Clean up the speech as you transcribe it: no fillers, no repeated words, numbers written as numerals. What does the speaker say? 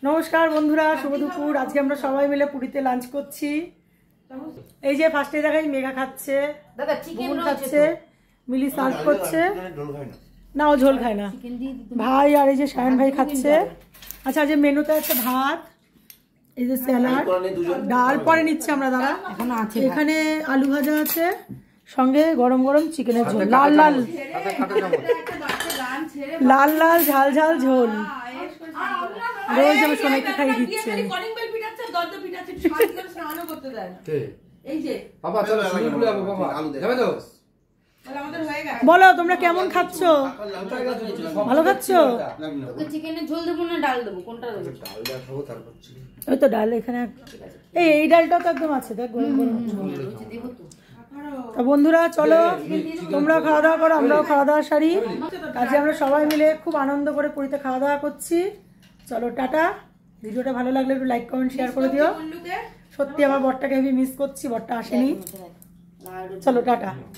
নমস্কার বন্ধুরা, শুভ দুপুর। আজকে আমরা সবাই মিলে পুরীতে লাঞ্চ করছি। এই যে ফার্স্টে দেখাই মেঘা খাচ্ছে, দাদা চিকেন খাচ্ছে, মিলি সার্ভ করছে। না, ও ঝোল খায় না ভাই। আর এই যে সায়ন ভাই খাচ্ছে। আচ্ছা, যে মেনুতে আছে ভাত, এই যে স্যালাড, ডাল পরে নিচ্ছে আমরা, দাঁড়া এখানে আলু ভাজা আছে, সঙ্গে গরম গরম চিকেনের ঝোল, লাল লাল লাল লাল ঝাল ঝাল ঝোল। রোজ আমি সোনাইকে খাইয়ে দিচ্ছে। বলো তোমরা কেমন খাচ্ছ? ভালো খাচ্ছ? চিকেনের ঝোল দেবো না ডাল দেবো, কোনটা দেবো? ওই তো ডাল এখানে। এই ডালটা তো একদম আছে, দেখ গরম গরম। বন্ধুরা চলো, তোমরা খাওয়া দাওয়া করো, আমরাও খাওয়া দাওয়া সারি। আজকে আমরা সবাই মিলে খুব আনন্দ করে পুরীতে খাওয়া দাওয়া করছি। চলো টাটা। ভিডিওটা ভালো লাগলে একটু লাইক কমেন্ট শেয়ার করে দিও। সত্যি আমার বরটাকে হেভি মিস করছি, বরটা আসেনি। চলো টাটা।